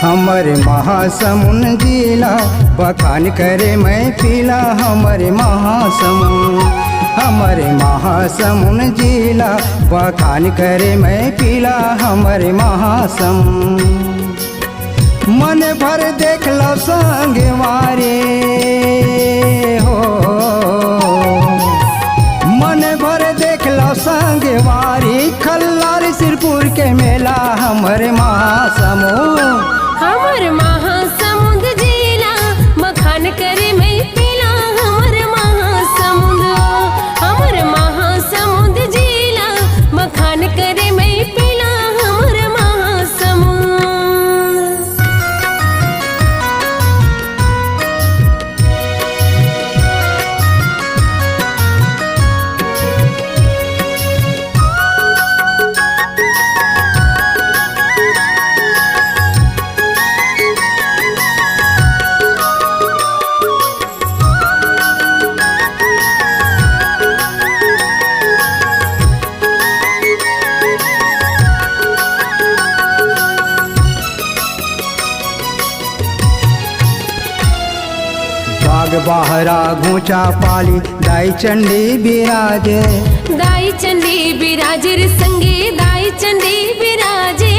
हमरे महासमुंद जिला बखान करे मैं पीला। हमरे महासमुंद जिला बखान करे मैं पीला। हमरे महासमुंद मन भर देख लो संग वारे हो, मन भर देख लो संग वारी खल्लार सिरपुर के मेला। हमरे महासमुंद जिला बखान करे मैं पीला। हमर महासमुंद जिला बखान करे मैं पीला। हमर महासमुंद बाहरा घूचा पाली दाई चंडी बिराजे। दाई चंडी बिराजे रे संगे दाई चंडी बिराजे।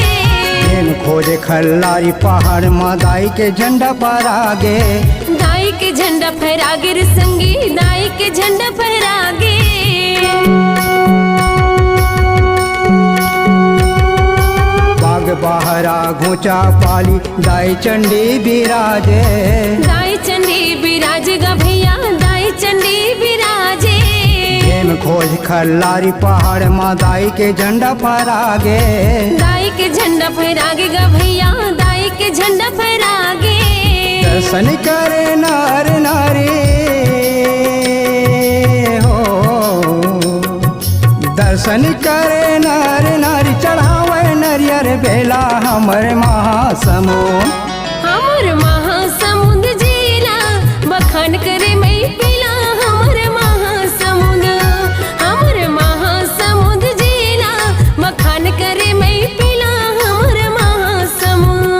प्रेम खोजे खल्लारी पहाड़ में दाई के झंडा फहरागे। दाई के झंडा फहरागे रे संगे दाई के झंडा फहरागे। बाग बाहरा घूचा पाली दाई चंडी बिराजे। दाई चंडी बिराजे गा भैया दाई चंडी बिराजे। प्रेम खोज खल्लारी पहाड़ में दाई के झंडा फहरागे। दाई के झंडा फहरागे गा भैया दाई के झंडा फहरागे। दर्शन करे नार नारी हो, दर्शन करे नार नारी चढ़ावे नरियर बेला। हमर महासमुंद जिला बखान करे मैं पीला। हमर महासमुंद जिला बखान करे मैं पीला। हमर महासमुंद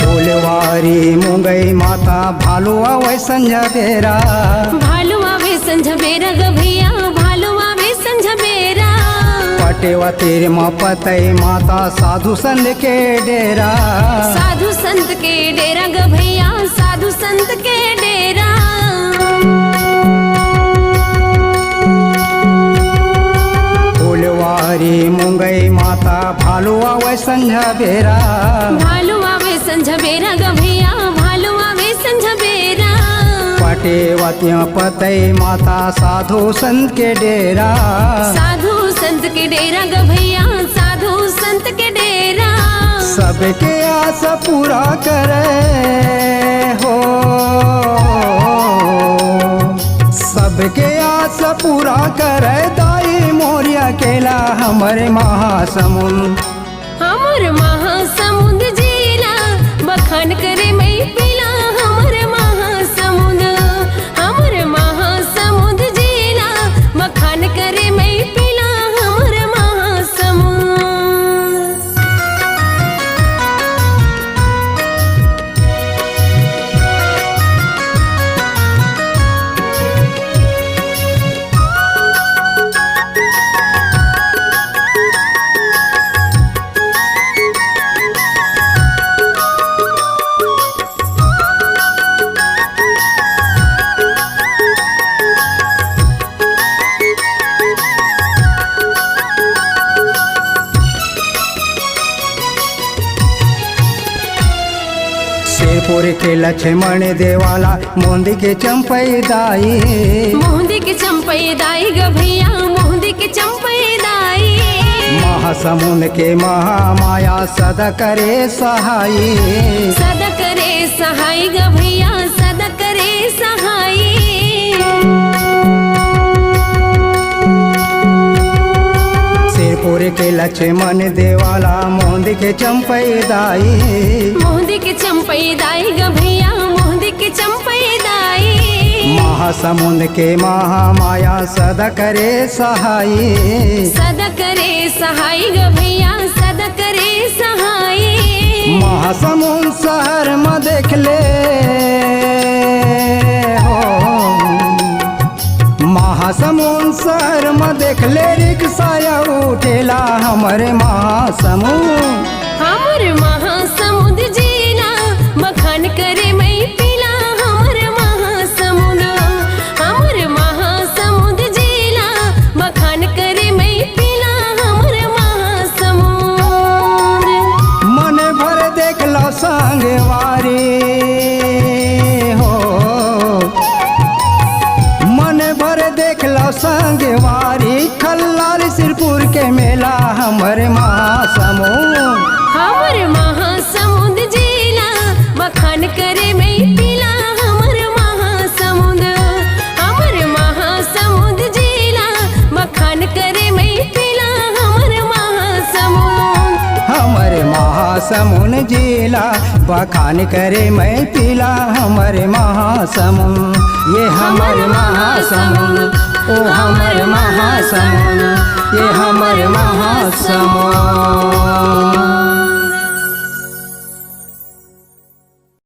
फूलवारी मुंगई माता भालू आवे संझा बेरा। भालू आवे संझा बेरा ग भैया भालू आवे संझा बेरा। पटेवा तेरे माँ पतई माता साधु संत के डेरा। साधु संत के डेरा ग भैया साधु संत के डेरा। फूलवारी मुंगई माता भालू आवे संझा बेरा। भालू आवे संझा बेरा ग भैया भालू आवे संझा बेरा। पटेवतिया पतई माता साधु संत के डेरा। साधु संत के डेरा ग भैया साधु संत के डेरा। सबके आस पूरा करे हो, सबके आस पूरा करे दाई मोरिया केला। हमरे महासमुंद जिला बखान करे मैं पीला। हमर महासमुंद जिला बखान करे मैं पीला। हमर महासमुंद शेरपुर के लक्ष्मण देवाला मोंदी के चंपई दाई। मोहंदी के चंपई दाई ग भैया मोहंदी के चंपई दाई। महासमुंद के महामाया सदा करे सहाई। सदा करे सहाय ग भैया सदा करे सहाय। सिरपुर के लक्ष्मण देवाला मोहंद के चंपैदाई। मोहंदी के चंपैदाई ग भैया मोहंदी के चंपैदाई। महासमुंद के महामाया सदा करे सहाई। सदा करे सहाय ग भैया सदा करे सहाय। महासमुंद शहर में देख ले हो, महासमुंद शहर में देख ले रिक्शा उठेला हमरे महासमुंद। हमर महासमुंद जिला मखान करे मैं पिला हमर महासमुंद। हमर महासमुंद जिला मखान करे मैं पिला हमर महासमुंद। मन भर देख लो संगवारी हो, मन भर देख लो संगवारी खल्लार सिरपुर के मेला हमरे महासमुंद। हमर महासमुंद जिला मखान करे मैं पिला हमर महासमुंद। हमर महासमुंद जिला मखान करे मैं पिला हमर महासमुंद। हमरे महासमुंद जिला बखान करे मैं पिला हमरे महासमुंद। ये हमरे महासमुंद ओ हमरे महासमुंद, ये हमरे महासमुंद।